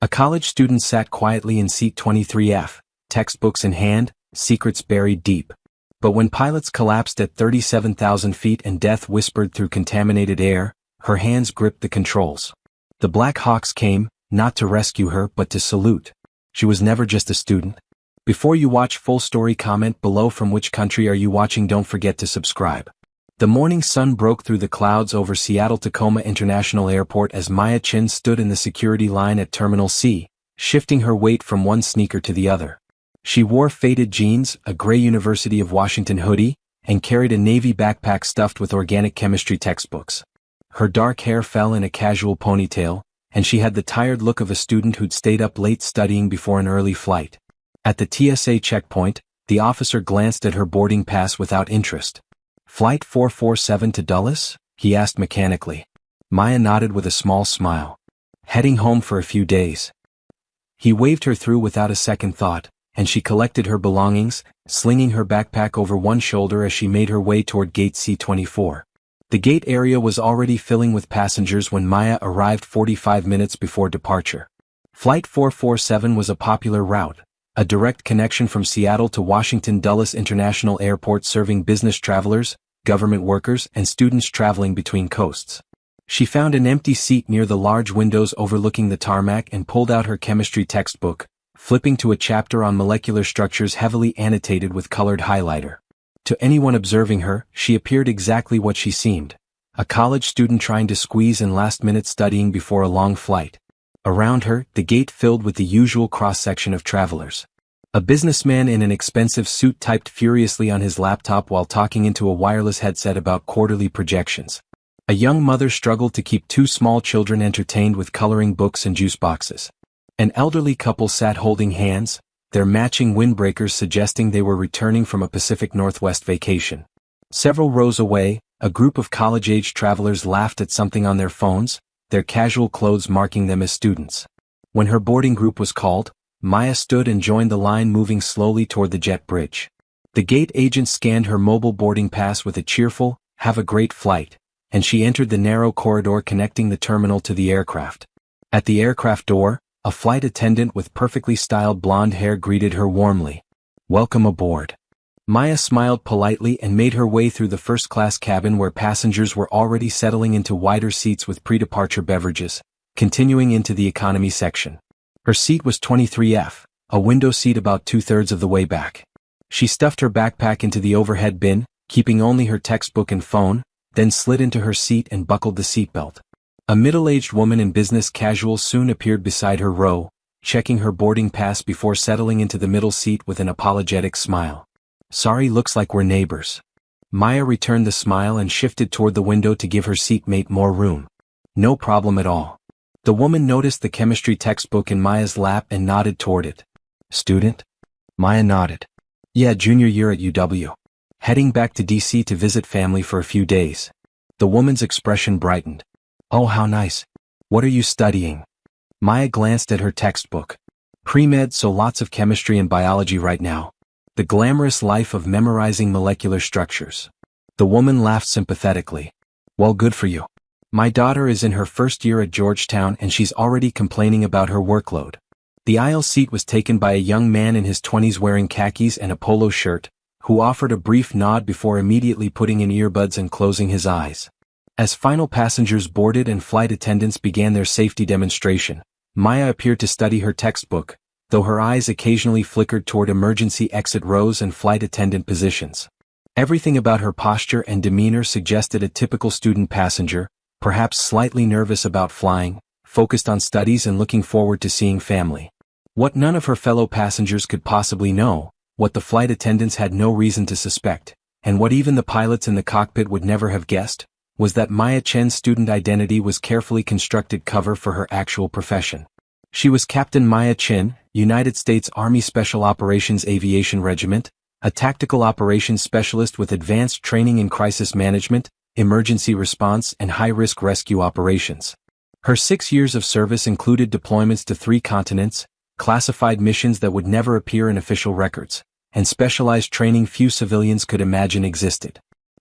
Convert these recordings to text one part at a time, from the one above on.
A college student sat quietly in seat 23F, textbooks in hand, secrets buried deep. But when pilots collapsed at 37,000 feet and death whispered through contaminated air, her hands gripped the controls. The Black Hawks came, not to rescue her but to salute. She was never just a student. Before you watch full story, comment below from which country are you watching. Don't forget to subscribe. The morning sun broke through the clouds over Seattle-Tacoma International Airport as Maya Chin stood in the security line at Terminal C, shifting her weight from one sneaker to the other. She wore faded jeans, a gray University of Washington hoodie, and carried a navy backpack stuffed with organic chemistry textbooks. Her dark hair fell in a casual ponytail, and she had the tired look of a student who'd stayed up late studying before an early flight. At the TSA checkpoint, the officer glanced at her boarding pass without interest. "Flight 447 to Dulles?" he asked mechanically. Maya nodded with a small smile. "Heading home for a few days." He waved her through without a second thought, and she collected her belongings, slinging her backpack over one shoulder as she made her way toward gate C-24. The gate area was already filling with passengers when Maya arrived 45 minutes before departure. Flight 447 was a popular route, a direct connection from Seattle to Washington Dulles International Airport serving business travelers, government workers, and students traveling between coasts. She found an empty seat near the large windows overlooking the tarmac and pulled out her chemistry textbook, flipping to a chapter on molecular structures heavily annotated with colored highlighter. To anyone observing her, she appeared exactly what she seemed, a college student trying to squeeze in last-minute studying before a long flight. Around her, the gate filled with the usual cross-section of travelers. A businessman in an expensive suit typed furiously on his laptop while talking into a wireless headset about quarterly projections. A young mother struggled to keep two small children entertained with coloring books and juice boxes. An elderly couple sat holding hands, their matching windbreakers suggesting they were returning from a Pacific Northwest vacation. Several rows away, a group of college-age travelers laughed at something on their phones, their casual clothes marking them as students. When her boarding group was called, Maya stood and joined the line, moving slowly toward the jet bridge. The gate agent scanned her mobile boarding pass with a cheerful, "Have a great flight," and she entered the narrow corridor connecting the terminal to the aircraft. At the aircraft door, a flight attendant with perfectly styled blonde hair greeted her warmly. "Welcome aboard." Maya smiled politely and made her way through the first-class cabin where passengers were already settling into wider seats with pre-departure beverages, continuing into the economy section. Her seat was 23F, a window seat about two-thirds of the way back. She stuffed her backpack into the overhead bin, keeping only her textbook and phone, then slid into her seat and buckled the seatbelt. A middle-aged woman in business casual soon appeared beside her row, checking her boarding pass before settling into the middle seat with an apologetic smile. "Sorry, looks like we're neighbors." Maya returned the smile and shifted toward the window to give her seatmate more room. "No problem at all." The woman noticed the chemistry textbook in Maya's lap and nodded toward it. "Student?" Maya nodded. "Yeah, junior year at UW. Heading back to DC to visit family for a few days." The woman's expression brightened. "Oh, how nice. What are you studying?" Maya glanced at her textbook. "Pre-med, so lots of chemistry and biology right now. The glamorous life of memorizing molecular structures." The woman laughed sympathetically. "Well, good for you. My daughter is in her first year at Georgetown and she's already complaining about her workload." The aisle seat was taken by a young man in his 20s wearing khakis and a polo shirt, who offered a brief nod before immediately putting in earbuds and closing his eyes. As final passengers boarded and flight attendants began their safety demonstration, Maya appeared to study her textbook, though her eyes occasionally flickered toward emergency exit rows and flight attendant positions. Everything about her posture and demeanor suggested a typical student passenger, perhaps slightly nervous about flying, focused on studies and looking forward to seeing family. What none of her fellow passengers could possibly know, what the flight attendants had no reason to suspect, and what even the pilots in the cockpit would never have guessed, was that Maya Chen's student identity was carefully constructed cover for her actual profession. She was Captain Maya Chen, United States Army Special Operations Aviation Regiment, a tactical operations specialist with advanced training in crisis management, emergency response, and high-risk rescue operations. Her 6 years of service included deployments to 3 continents, classified missions that would never appear in official records, and specialized training few civilians could imagine existed.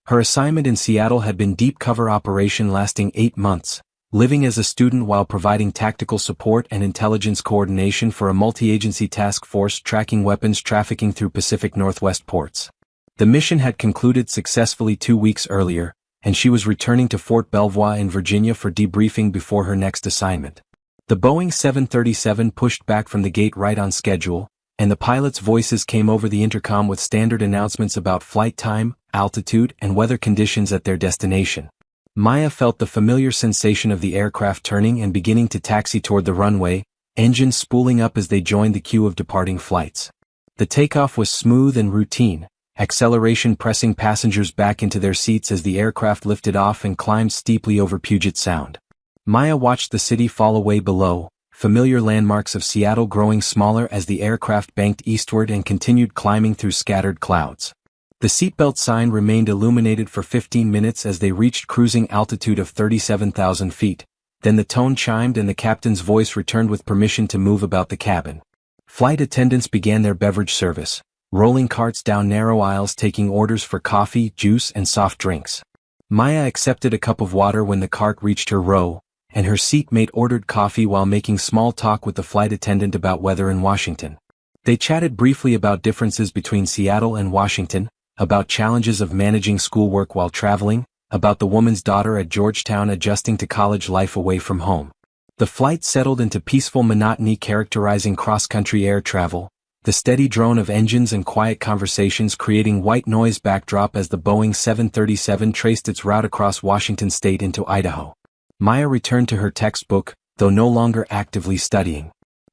Her assignment in Seattle had been deep cover operation lasting 8 months, living as a student while providing tactical support and intelligence coordination for a multi-agency task force tracking weapons trafficking through Pacific Northwest ports. The mission had concluded successfully 2 weeks earlier, and she was returning to Fort Belvoir in Virginia for debriefing before her next assignment. The Boeing 737 pushed back from the gate right on schedule, and the pilots' voices came over the intercom with standard announcements about flight time, altitude, and weather conditions at their destination. Maya felt the familiar sensation of the aircraft turning and beginning to taxi toward the runway, engines spooling up as they joined the queue of departing flights. The takeoff was smooth and routine, acceleration pressing passengers back into their seats as the aircraft lifted off and climbed steeply over Puget Sound. Maya watched the city fall away below, familiar landmarks of Seattle growing smaller as the aircraft banked eastward and continued climbing through scattered clouds. The seatbelt sign remained illuminated for 15 minutes as they reached cruising altitude of 37,000 feet. Then the tone chimed and the captain's voice returned with permission to move about the cabin. Flight attendants began their beverage service, rolling carts down narrow aisles taking orders for coffee, juice, and soft drinks. Maya accepted a cup of water when the cart reached her row, and her seatmate ordered coffee while making small talk with the flight attendant about weather in Washington. They chatted briefly about differences between Seattle and Washington, about challenges of managing schoolwork while traveling, about the woman's daughter at Georgetown adjusting to college life away from home. The flight settled into peaceful monotony characterizing cross-country air travel, the steady drone of engines and quiet conversations creating white noise backdrop as the Boeing 737 traced its route across Washington state into Idaho. Maya returned to her textbook, though no longer actively studying.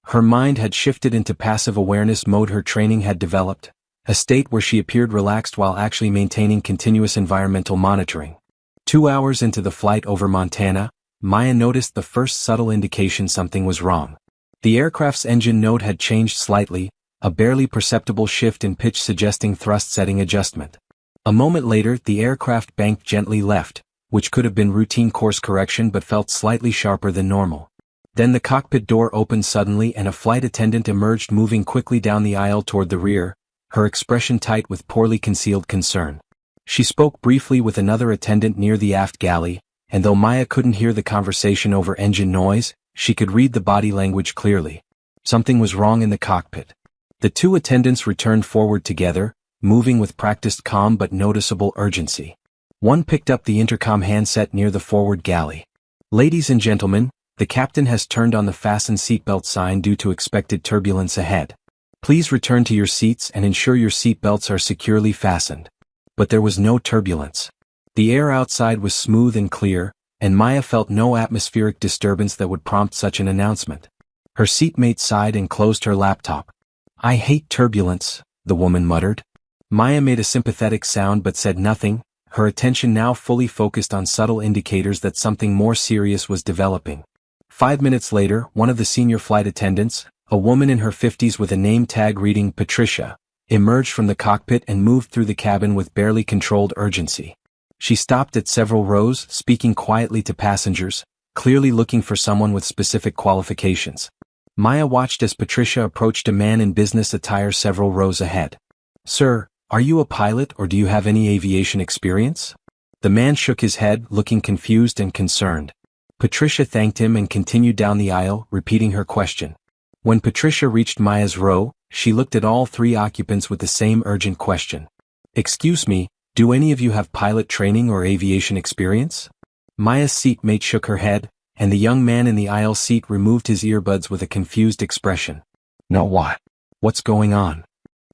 Her mind had shifted into passive awareness mode. Her training had developed, a state where she appeared relaxed while actually maintaining continuous environmental monitoring. 2 hours into the flight over Montana, Maya noticed the first subtle indication something was wrong. The aircraft's engine note had changed slightly, a barely perceptible shift in pitch suggesting thrust setting adjustment. A moment later, the aircraft banked gently left, which could have been routine course correction but felt slightly sharper than normal. Then the cockpit door opened suddenly and a flight attendant emerged moving quickly down the aisle toward the rear, her expression tight with poorly concealed concern. She spoke briefly with another attendant near the aft galley, and though Maya couldn't hear the conversation over engine noise, she could read the body language clearly. Something was wrong in the cockpit. The two attendants returned forward together, moving with practiced calm but noticeable urgency. One picked up the intercom handset near the forward galley. "Ladies and gentlemen, the captain has turned on the fasten seatbelt sign due to expected turbulence ahead. Please return to your seats and ensure your seatbelts are securely fastened." But there was no turbulence. The air outside was smooth and clear, and Maya felt no atmospheric disturbance that would prompt such an announcement. Her seatmate sighed and closed her laptop. "I hate turbulence," the woman muttered. Maya made a sympathetic sound but said nothing, her attention now fully focused on subtle indicators that something more serious was developing. 5 minutes later, one of the senior flight attendants, a woman in her 50s with a name tag reading Patricia, emerged from the cockpit and moved through the cabin with barely controlled urgency. She stopped at several rows, speaking quietly to passengers, clearly looking for someone with specific qualifications. Maya watched as Patricia approached a man in business attire several rows ahead. "Sir, are you a pilot or do you have any aviation experience?" The man shook his head, looking confused and concerned. Patricia thanked him and continued down the aisle, repeating her question. When Patricia reached Maya's row, she looked at all three occupants with the same urgent question. "Excuse me, do any of you have pilot training or aviation experience?" Maya's seatmate shook her head, and the young man in the aisle seat removed his earbuds with a confused expression. "No what? What's going on?"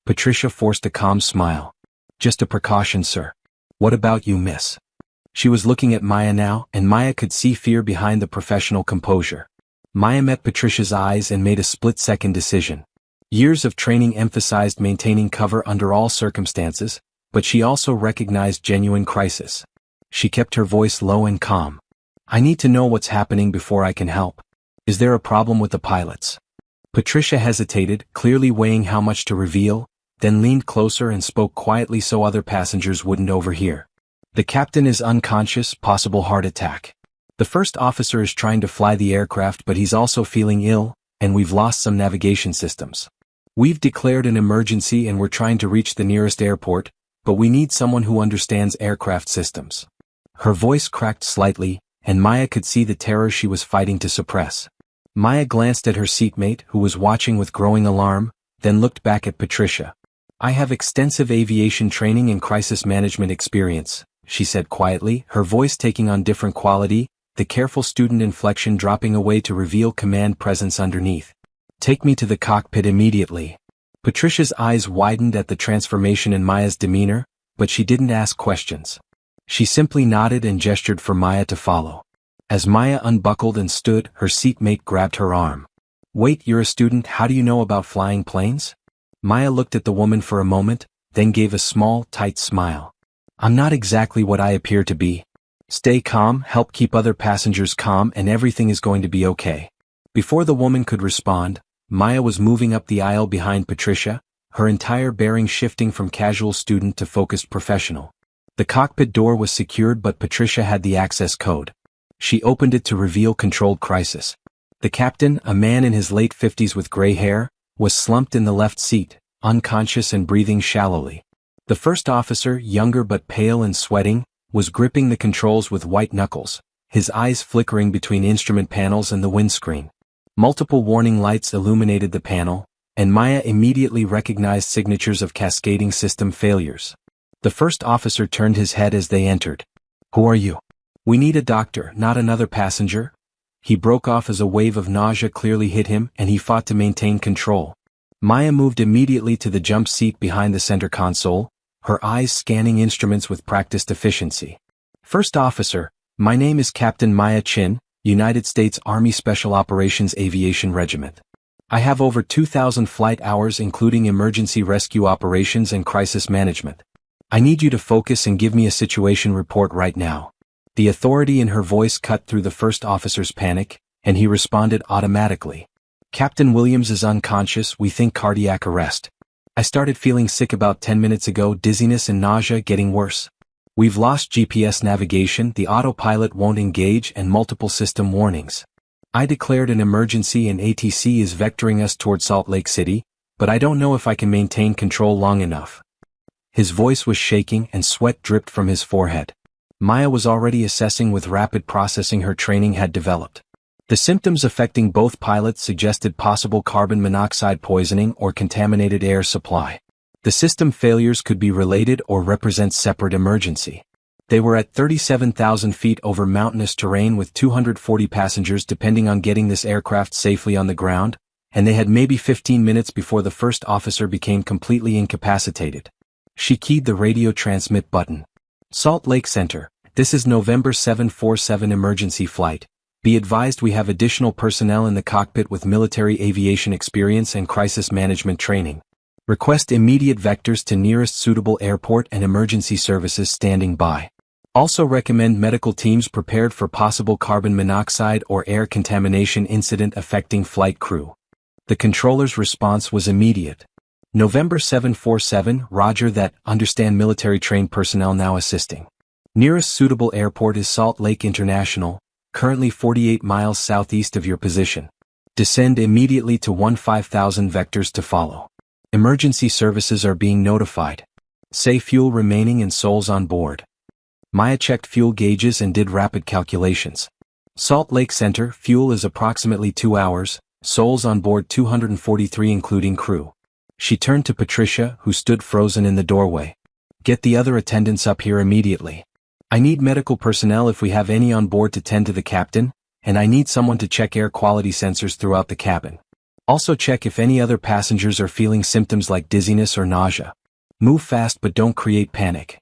Patricia forced a calm smile. "Just a precaution, sir. What about you, miss?" She was looking at Maya now, and Maya could see fear behind the professional composure. Maya met Patricia's eyes and made a split-second decision. Years of training emphasized maintaining cover under all circumstances, but she also recognized genuine crisis. She kept her voice low and calm. "I need to know what's happening before I can help. Is there a problem with the pilots?" Patricia hesitated, clearly weighing how much to reveal, then leaned closer and spoke quietly so other passengers wouldn't overhear. "The captain is unconscious, possible heart attack. The first officer is trying to fly the aircraft but he's also feeling ill, and we've lost some navigation systems. We've declared an emergency and we're trying to reach the nearest airport, but we need someone who understands aircraft systems." Her voice cracked slightly, and Maya could see the terror she was fighting to suppress. Maya glanced at her seatmate, who was watching with growing alarm, then looked back at Patricia. "I have extensive aviation training and crisis management experience," she said quietly, her voice taking on different quality, the careful student inflection dropping away to reveal command presence underneath. "Take me to the cockpit immediately." Patricia's eyes widened at the transformation in Maya's demeanor, but she didn't ask questions. She simply nodded and gestured for Maya to follow. As Maya unbuckled and stood, her seatmate grabbed her arm. "Wait, you're a student, how do you know about flying planes?" Maya looked at the woman for a moment, then gave a small, tight smile. "I'm not exactly what I appear to be. Stay calm, help keep other passengers calm, and everything is going to be okay." Before the woman could respond, Maya was moving up the aisle behind Patricia, her entire bearing shifting from casual student to focused professional. The cockpit door was secured, but Patricia had the access code. She opened it to reveal controlled crisis. The captain, a man in his late 50s with gray hair, was slumped in the left seat, unconscious and breathing shallowly. The first officer, younger but pale and sweating, was gripping the controls with white knuckles, his eyes flickering between instrument panels and the windscreen. Multiple warning lights illuminated the panel, and Maya immediately recognized signatures of cascading system failures. The first officer turned his head as they entered. "Who are you?" "We need a doctor, not another passenger." He broke off as a wave of nausea clearly hit him, and he fought to maintain control. Maya moved immediately to the jump seat behind the center console, her eyes scanning instruments with practiced efficiency. "First officer, my name is Captain Maya Chin, United States Army Special Operations Aviation Regiment. I have over 2,000 flight hours including emergency rescue operations and crisis management. I need you to focus and give me a situation report right now." The authority in her voice cut through the first officer's panic, and he responded automatically. "Captain Williams is unconscious, we think cardiac arrest. I started feeling sick about 10 minutes ago, dizziness and nausea getting worse. We've lost GPS navigation, the autopilot won't engage, and multiple system warnings. I declared an emergency and ATC is vectoring us toward Salt Lake City, but I don't know if I can maintain control long enough." His voice was shaking and sweat dripped from his forehead. Maya was already assessing with rapid processing her training had developed. The symptoms affecting both pilots suggested possible carbon monoxide poisoning or contaminated air supply. The system failures could be related or represent separate emergency. They were at 37,000 feet over mountainous terrain with 240 passengers depending on getting this aircraft safely on the ground, and they had maybe 15 minutes before the first officer became completely incapacitated. She keyed the radio transmit button. "Salt Lake Center, this is November 747 emergency flight. Be advised we have additional personnel in the cockpit with military aviation experience and crisis management training. Request immediate vectors to nearest suitable airport and emergency services standing by. Also recommend medical teams prepared for possible carbon monoxide or air contamination incident affecting flight crew." The controller's response was immediate. "November 747, roger that, understand military trained personnel now assisting. Nearest suitable airport is Salt Lake International, currently 48 miles southeast of your position. Descend immediately to 15,000 vectors to follow. Emergency services are being notified. Say fuel remaining and souls on board." Maya checked fuel gauges and did rapid calculations. "Salt Lake Center, fuel is approximately 2 hours, souls on board 243 including crew." She turned to Patricia, who stood frozen in the doorway. "Get the other attendants up here immediately. I need medical personnel if we have any on board to tend to the captain, and I need someone to check air quality sensors throughout the cabin. Also check if any other passengers are feeling symptoms like dizziness or nausea. Move fast but don't create panic."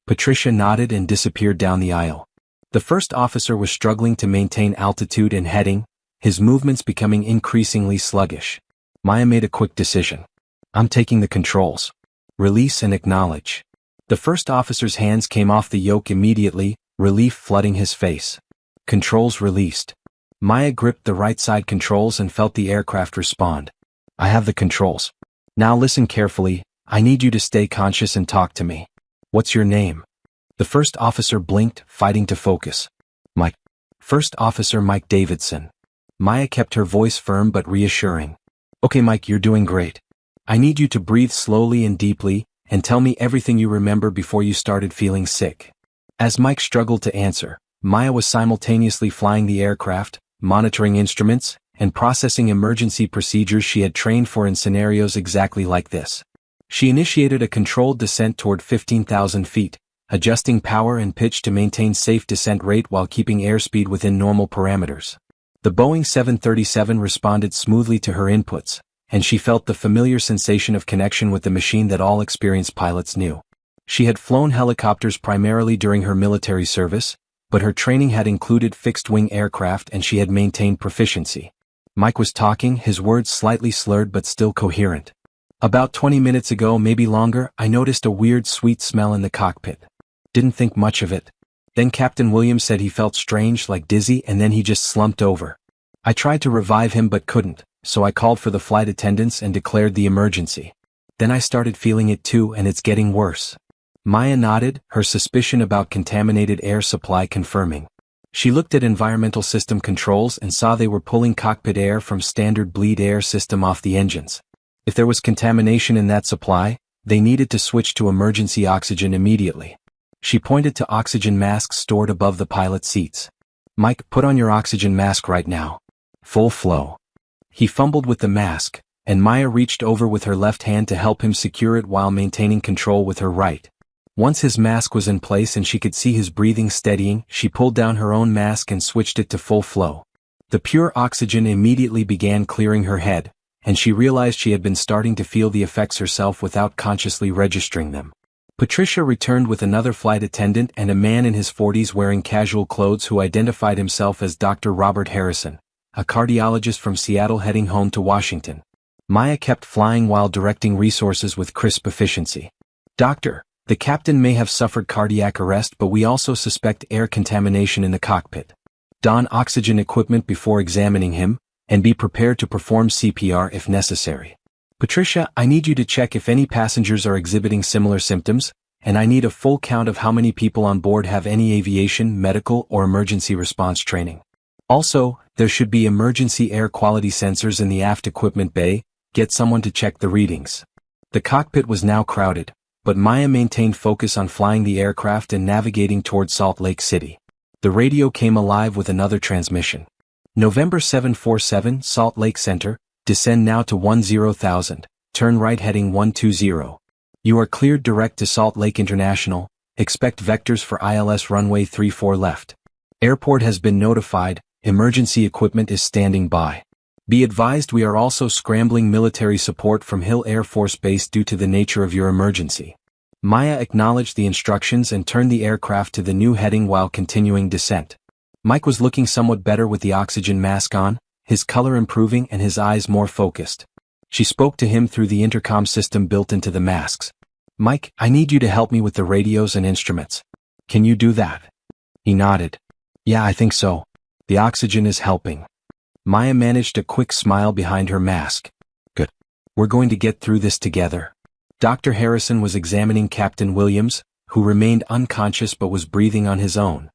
Patricia nodded and disappeared down the aisle. The first officer was struggling to maintain altitude and heading, his movements becoming increasingly sluggish. Maya made a quick decision. "I'm taking the controls. Release and acknowledge." The first officer's hands came off the yoke immediately, relief flooding his face. Controls released. Maya gripped the right side controls and felt the aircraft respond. "I have the controls. Now listen carefully, I need you to stay conscious and talk to me. What's your name?" The first officer blinked, fighting to focus. "Mike." "First Officer Mike Davidson." Maya kept her voice firm but reassuring. "Okay Mike, you're doing great. I need you to breathe slowly and deeply, and tell me everything you remember before you started feeling sick." As Mike struggled to answer, Maya was simultaneously flying the aircraft, monitoring instruments, and processing emergency procedures she had trained for in scenarios exactly like this. She initiated a controlled descent toward 15,000 feet, adjusting power and pitch to maintain safe descent rate while keeping airspeed within normal parameters. The Boeing 737 responded smoothly to her inputs, and she felt the familiar sensation of connection with the machine that all experienced pilots knew. She had flown helicopters primarily during her military service, but her training had included fixed-wing aircraft and she had maintained proficiency. Mike was talking, his words slightly slurred but still coherent. About 20 minutes ago, maybe longer, I noticed a weird sweet smell in the cockpit. Didn't think much of it. Then Captain Williams said he felt strange, like dizzy, and then he just slumped over. I tried to revive him but couldn't, so I called for the flight attendants and declared the emergency. Then I started feeling it too, and it's getting worse. Maya nodded, her suspicion about contaminated air supply confirming. She looked at environmental system controls and saw they were pulling cockpit air from standard bleed air system off the engines. If there was contamination in that supply, they needed to switch to emergency oxygen immediately. She pointed to oxygen masks stored above the pilot seats. Mike, put on your oxygen mask right now. Full flow. He fumbled with the mask, and Maya reached over with her left hand to help him secure it while maintaining control with her right. Once his mask was in place and she could see his breathing steadying, she pulled down her own mask and switched it to full flow. The pure oxygen immediately began clearing her head, and she realized she had been starting to feel the effects herself without consciously registering them. Patricia returned with another flight attendant and a man in his 40s wearing casual clothes who identified himself as Dr. Robert Harrison, a cardiologist from Seattle heading home to Washington. Maya kept flying while directing resources with crisp efficiency. Doctor, the captain may have suffered cardiac arrest, but we also suspect air contamination in the cockpit. Don oxygen equipment before examining him, and be prepared to perform CPR if necessary. Patricia, I need you to check if any passengers are exhibiting similar symptoms, and I need a full count of how many people on board have any aviation, medical, or emergency response training. Also, there should be emergency air quality sensors in the aft equipment bay. Get someone to check the readings. The cockpit was now crowded, but Maya maintained focus on flying the aircraft and navigating toward Salt Lake City. The radio came alive with another transmission. November 747, Salt Lake Center, descend now to 10,000, turn right heading 120. You are cleared direct to Salt Lake International, expect vectors for ILS runway 34 left. Airport has been notified, emergency equipment is standing by. Be advised we are also scrambling military support from Hill Air Force Base due to the nature of your emergency. Maya acknowledged the instructions and turned the aircraft to the new heading while continuing descent. Mike was looking somewhat better with the oxygen mask on, his color improving and his eyes more focused. She spoke to him through the intercom system built into the masks. Mike, I need you to help me with the radios and instruments. Can you do that? He nodded. Yeah, I think so. The oxygen is helping. Maya managed a quick smile behind her mask. Good. We're going to get through this together. Dr. Harrison was examining Captain Williams, who remained unconscious but was breathing on his own.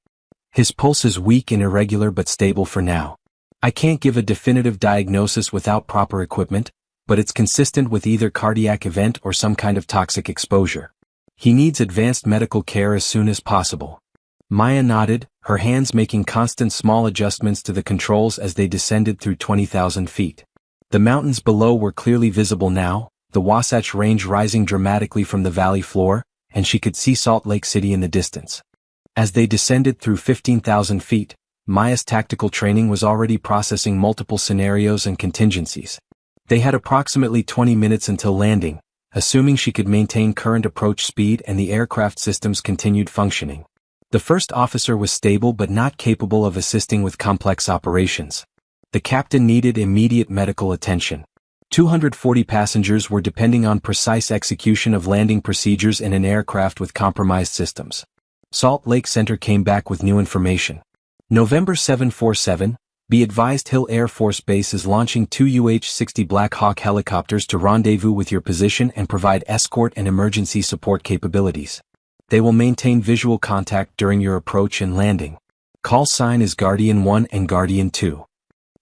His pulse is weak and irregular but stable for now. I can't give a definitive diagnosis without proper equipment, but it's consistent with either cardiac event or some kind of toxic exposure. He needs advanced medical care as soon as possible. Maya nodded, her hands making constant small adjustments to the controls as they descended through 20,000 feet. The mountains below were clearly visible now, the Wasatch Range rising dramatically from the valley floor, and she could see Salt Lake City in the distance. As they descended through 15,000 feet, Maya's tactical training was already processing multiple scenarios and contingencies. They had approximately 20 minutes until landing, assuming she could maintain current approach speed and the aircraft systems continued functioning. The first officer was stable but not capable of assisting with complex operations. The captain needed immediate medical attention. 240 passengers were depending on precise execution of landing procedures in an aircraft with compromised systems. Salt Lake Center came back with new information. November 747, be advised Hill Air Force Base is launching 2 UH-60 Black Hawk helicopters to rendezvous with your position and provide escort and emergency support capabilities. They will maintain visual contact during your approach and landing. Call sign is Guardian 1 and Guardian 2.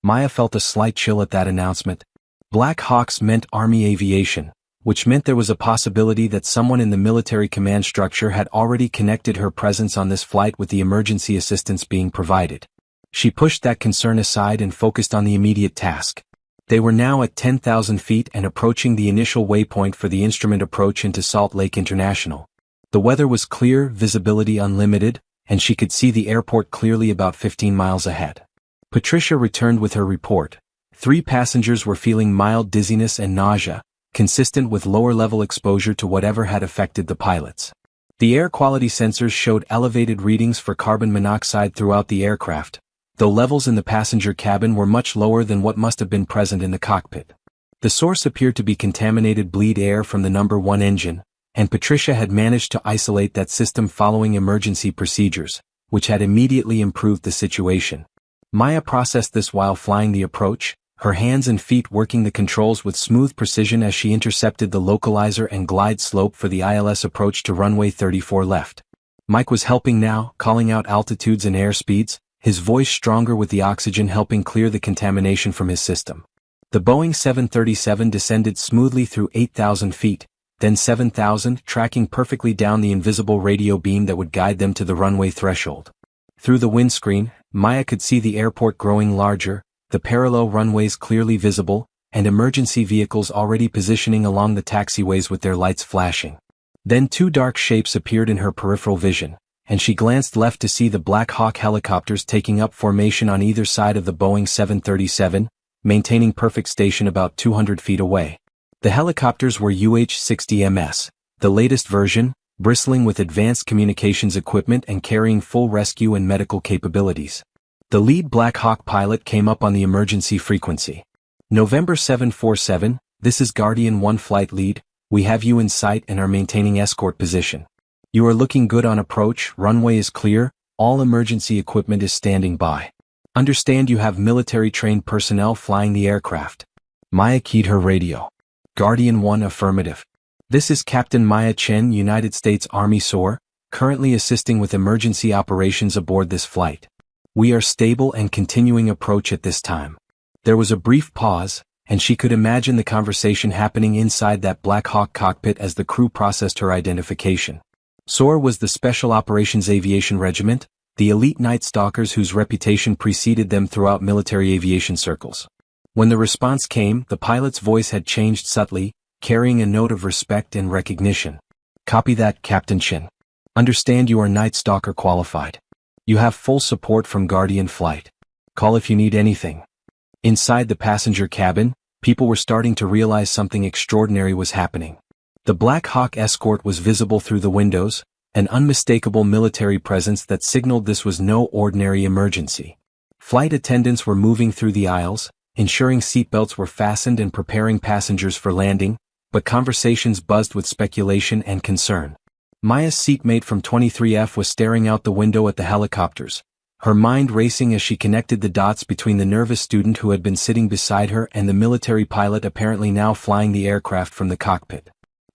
Maya felt a slight chill at that announcement. Black Hawks meant Army aviation, which meant there was a possibility that someone in the military command structure had already connected her presence on this flight with the emergency assistance being provided. She pushed that concern aside and focused on the immediate task. They were now at 10,000 feet and approaching the initial waypoint for the instrument approach into Salt Lake International. The weather was clear, visibility unlimited, and she could see the airport clearly about 15 miles ahead. Patricia returned with her report. 3 passengers were feeling mild dizziness and nausea, consistent with lower-level exposure to whatever had affected the pilots. The air quality sensors showed elevated readings for carbon monoxide throughout the aircraft, though levels in the passenger cabin were much lower than what must have been present in the cockpit. The source appeared to be contaminated bleed air from the number 1 engine, and Patricia had managed to isolate that system following emergency procedures, which had immediately improved the situation. Maya processed this while flying the approach, her hands and feet working the controls with smooth precision as she intercepted the localizer and glide slope for the ILS approach to runway 34 left. Mike was helping now, calling out altitudes and airspeeds, his voice stronger with the oxygen helping clear the contamination from his system. The Boeing 737 descended smoothly through 8,000 feet, then 7,000, tracking perfectly down the invisible radio beam that would guide them to the runway threshold. Through the windscreen, Maya could see the airport growing larger, the parallel runways clearly visible, and emergency vehicles already positioning along the taxiways with their lights flashing. Then 2 dark shapes appeared in her peripheral vision, and she glanced left to see the Black Hawk helicopters taking up formation on either side of the Boeing 737, maintaining perfect station about 200 feet away. The helicopters were UH-60MS, the latest version, bristling with advanced communications equipment and carrying full rescue and medical capabilities. The lead Black Hawk pilot came up on the emergency frequency. November 747, this is Guardian 1 flight lead, we have you in sight and are maintaining escort position. You are looking good on approach, runway is clear, all emergency equipment is standing by. Understand you have military-trained personnel flying the aircraft. Maya keyed her radio. Guardian 1 affirmative. This is Captain Maya Chen, United States Army SOAR, currently assisting with emergency operations aboard this flight. We are stable and continuing approach at this time. There was a brief pause, and she could imagine the conversation happening inside that Black Hawk cockpit as the crew processed her identification. SOAR was the Special Operations Aviation Regiment, the elite Night Stalkers whose reputation preceded them throughout military aviation circles. When the response came, the pilot's voice had changed subtly, carrying a note of respect and recognition. Copy that, Captain Chen. Understand you are Night Stalker qualified. You have full support from Guardian Flight. Call if you need anything. Inside the passenger cabin, people were starting to realize something extraordinary was happening. The Black Hawk escort was visible through the windows, an unmistakable military presence that signaled this was no ordinary emergency. Flight attendants were moving through the aisles, ensuring seatbelts were fastened and preparing passengers for landing, but conversations buzzed with speculation and concern. Maya's seatmate from 23F was staring out the window at the helicopters, her mind racing as she connected the dots between the nervous student who had been sitting beside her and the military pilot apparently now flying the aircraft from the cockpit.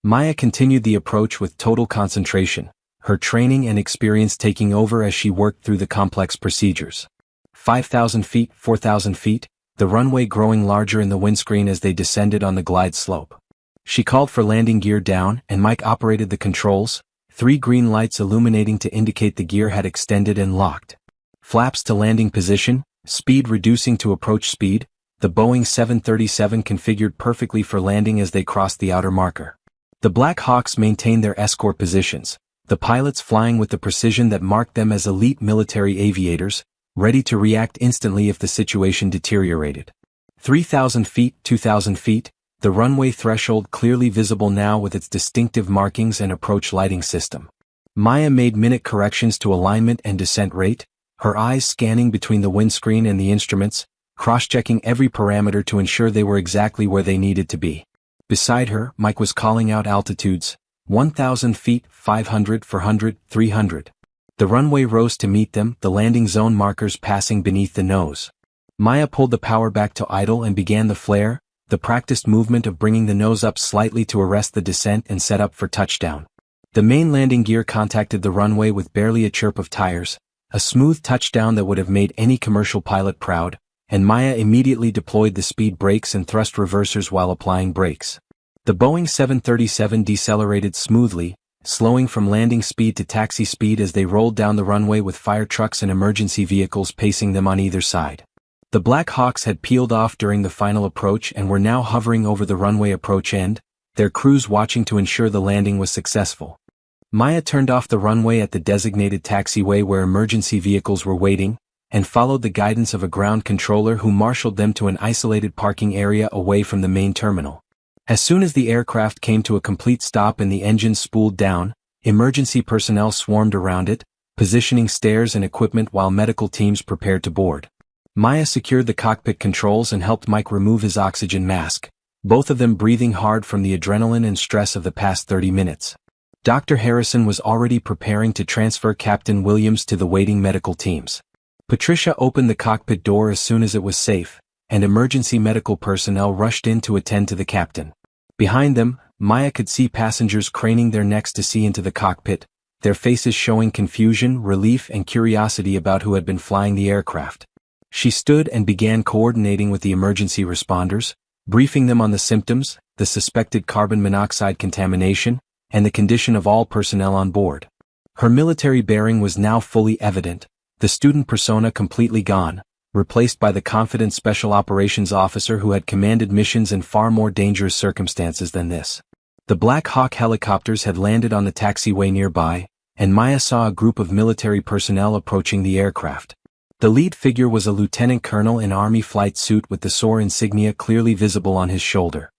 Maya continued the approach with total concentration, her training and experience taking over as she worked through the complex procedures. 5,000 feet, 4,000 feet, the runway growing larger in the windscreen as they descended on the glide slope. She called for landing gear down and Mike operated the controls, 3 green lights illuminating to indicate the gear had extended and locked. Flaps to landing position, speed reducing to approach speed, the Boeing 737 configured perfectly for landing as they crossed the outer marker. The Black Hawks maintained their escort positions, the pilots flying with the precision that marked them as elite military aviators, ready to react instantly if the situation deteriorated. 3,000 feet, 2,000 feet, the runway threshold clearly visible now with its distinctive markings and approach lighting system. Maya made minute corrections to alignment and descent rate, her eyes scanning between the windscreen and the instruments, cross-checking every parameter to ensure they were exactly where they needed to be. Beside her, Mike was calling out altitudes, 1,000 feet, 500, 400, 300. The runway rose to meet them, the landing zone markers passing beneath the nose. Maya pulled the power back to idle and began the flare, the practiced movement of bringing the nose up slightly to arrest the descent and set up for touchdown. The main landing gear contacted the runway with barely a chirp of tires, a smooth touchdown that would have made any commercial pilot proud, and Maya immediately deployed the speed brakes and thrust reversers while applying brakes. The Boeing 737 decelerated smoothly, slowing from landing speed to taxi speed as they rolled down the runway with fire trucks and emergency vehicles pacing them on either side. The Black Hawks had peeled off during the final approach and were now hovering over the runway approach end, their crews watching to ensure the landing was successful. Maya turned off the runway at the designated taxiway where emergency vehicles were waiting, and followed the guidance of a ground controller who marshaled them to an isolated parking area away from the main terminal. As soon as the aircraft came to a complete stop and the engines spooled down, emergency personnel swarmed around it, positioning stairs and equipment while medical teams prepared to board. Maya secured the cockpit controls and helped Mike remove his oxygen mask, both of them breathing hard from the adrenaline and stress of the past 30 minutes. Dr. Harrison was already preparing to transfer Captain Williams to the waiting medical teams. Patricia opened the cockpit door as soon as it was safe, and emergency medical personnel rushed in to attend to the captain. Behind them, Maya could see passengers craning their necks to see into the cockpit, their faces showing confusion, relief, and curiosity about who had been flying the aircraft. She stood and began coordinating with the emergency responders, briefing them on the symptoms, the suspected carbon monoxide contamination, and the condition of all personnel on board. Her military bearing was now fully evident, the student persona completely gone, replaced by the confident special operations officer who had commanded missions in far more dangerous circumstances than this. The Black Hawk helicopters had landed on the taxiway nearby, and Maya saw a group of military personnel approaching the aircraft. The lead figure was a lieutenant colonel in Army flight suit with the SOAR insignia clearly visible on his shoulder.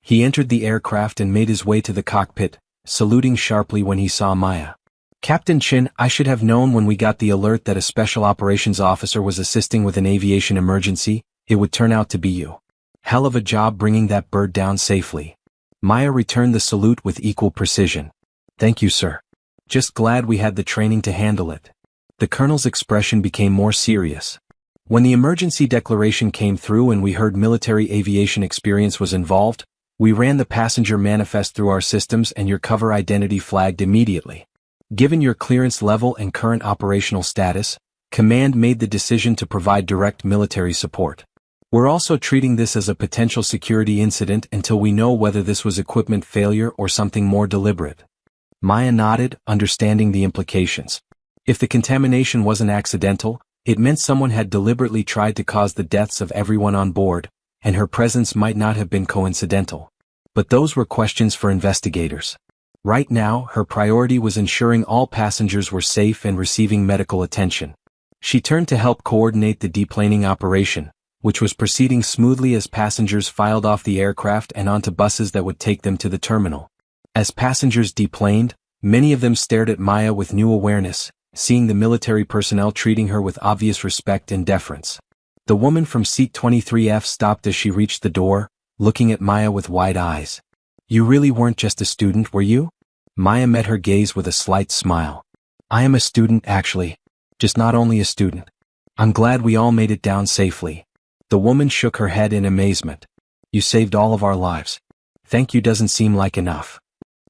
He entered the aircraft and made his way to the cockpit, saluting sharply when he saw Maya. "Captain Chin, I should have known when we got the alert that a special operations officer was assisting with an aviation emergency, it would turn out to be you. Hell of a job bringing that bird down safely." Maya returned the salute with equal precision. "Thank you, sir. Just glad we had the training to handle it." The colonel's expression became more serious. "When the emergency declaration came through and we heard military aviation experience was involved, we ran the passenger manifest through our systems and your cover identity flagged immediately. Given your clearance level and current operational status, Command made the decision to provide direct military support. We're also treating this as a potential security incident until we know whether this was equipment failure or something more deliberate." Maya nodded, understanding the implications. If the contamination wasn't accidental, it meant someone had deliberately tried to cause the deaths of everyone on board, and her presence might not have been coincidental. But those were questions for investigators. Right now, her priority was ensuring all passengers were safe and receiving medical attention. She turned to help coordinate the deplaning operation, which was proceeding smoothly as passengers filed off the aircraft and onto buses that would take them to the terminal. As passengers deplaned, many of them stared at Maya with new awareness, seeing the military personnel treating her with obvious respect and deference. The woman from seat 23F stopped as she reached the door, looking at Maya with wide eyes. "You really weren't just a student, were you?" Maya met her gaze with a slight smile. "I am a student, actually. Just not only a student. I'm glad we all made it down safely." The woman shook her head in amazement. "You saved all of our lives. Thank you doesn't seem like enough."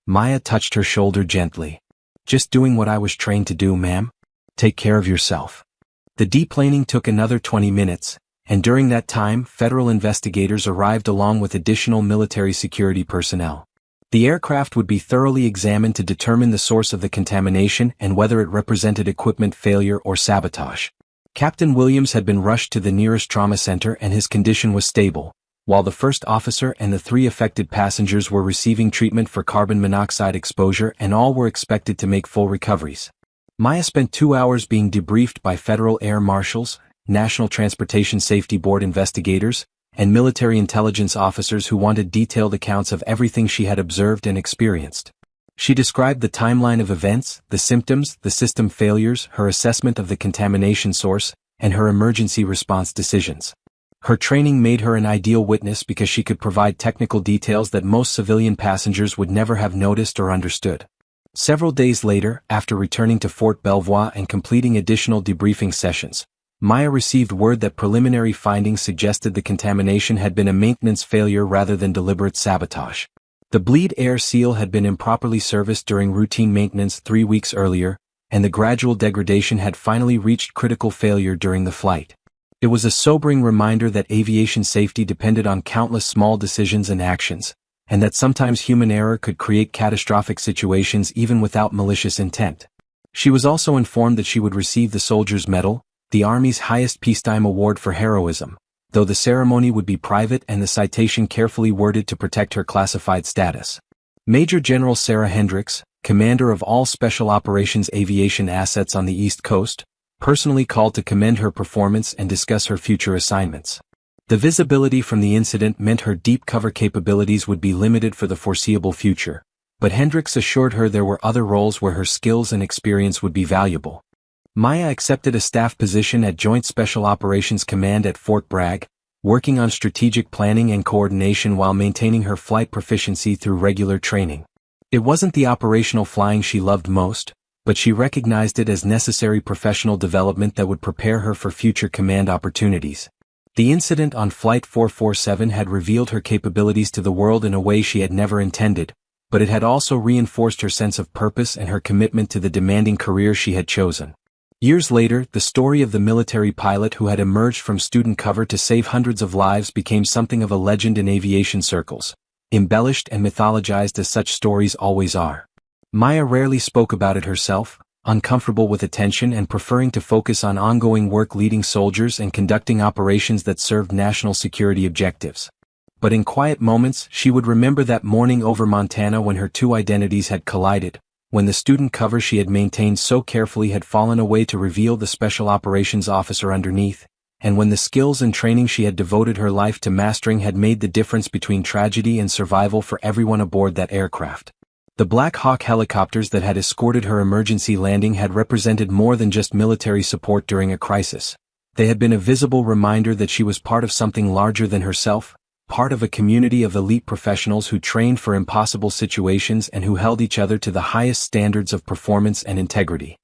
Maya touched her shoulder gently. "Just doing what I was trained to do, ma'am. Take care of yourself." The deplaning took another 20 minutes, and during that time federal investigators arrived along with additional military security personnel. The aircraft would be thoroughly examined to determine the source of the contamination and whether it represented equipment failure or sabotage. Captain Williams had been rushed to the nearest trauma center and his condition was stable, while the first officer and the 3 affected passengers were receiving treatment for carbon monoxide exposure and all were expected to make full recoveries. Maya spent 2 hours being debriefed by federal air marshals, National Transportation Safety Board investigators, and military intelligence officers who wanted detailed accounts of everything she had observed and experienced. She described the timeline of events, the symptoms, the system failures, her assessment of the contamination source, and her emergency response decisions. Her training made her an ideal witness because she could provide technical details that most civilian passengers would never have noticed or understood. Several days later, after returning to Fort Belvoir and completing additional debriefing sessions, Maya received word that preliminary findings suggested the contamination had been a maintenance failure rather than deliberate sabotage. The bleed air seal had been improperly serviced during routine maintenance 3 weeks earlier, and the gradual degradation had finally reached critical failure during the flight. It was a sobering reminder that aviation safety depended on countless small decisions and actions, and that sometimes human error could create catastrophic situations even without malicious intent. She was also informed that she would receive the Soldier's Medal, the Army's highest peacetime award for heroism, though the ceremony would be private and the citation carefully worded to protect her classified status. Major General Sarah Hendricks, commander of all Special Operations aviation assets on the East Coast, personally called to commend her performance and discuss her future assignments. The visibility from the incident meant her deep cover capabilities would be limited for the foreseeable future, but Hendricks assured her there were other roles where her skills and experience would be valuable. Maya accepted a staff position at Joint Special Operations Command at Fort Bragg, working on strategic planning and coordination while maintaining her flight proficiency through regular training. It wasn't the operational flying she loved most, but she recognized it as necessary professional development that would prepare her for future command opportunities. The incident on Flight 447 had revealed her capabilities to the world in a way she had never intended, but it had also reinforced her sense of purpose and her commitment to the demanding career she had chosen. Years later, the story of the military pilot who had emerged from student cover to save hundreds of lives became something of a legend in aviation circles, embellished and mythologized as such stories always are. Maya rarely spoke about it herself, uncomfortable with attention and preferring to focus on ongoing work leading soldiers and conducting operations that served national security objectives. But in quiet moments, she would remember that morning over Montana when her two identities had collided, when the student cover she had maintained so carefully had fallen away to reveal the special operations officer underneath, and when the skills and training she had devoted her life to mastering had made the difference between tragedy and survival for everyone aboard that aircraft. The Black Hawk helicopters that had escorted her emergency landing had represented more than just military support during a crisis. They had been a visible reminder that she was part of something larger than herself, part of a community of elite professionals who trained for impossible situations and who held each other to the highest standards of performance and integrity.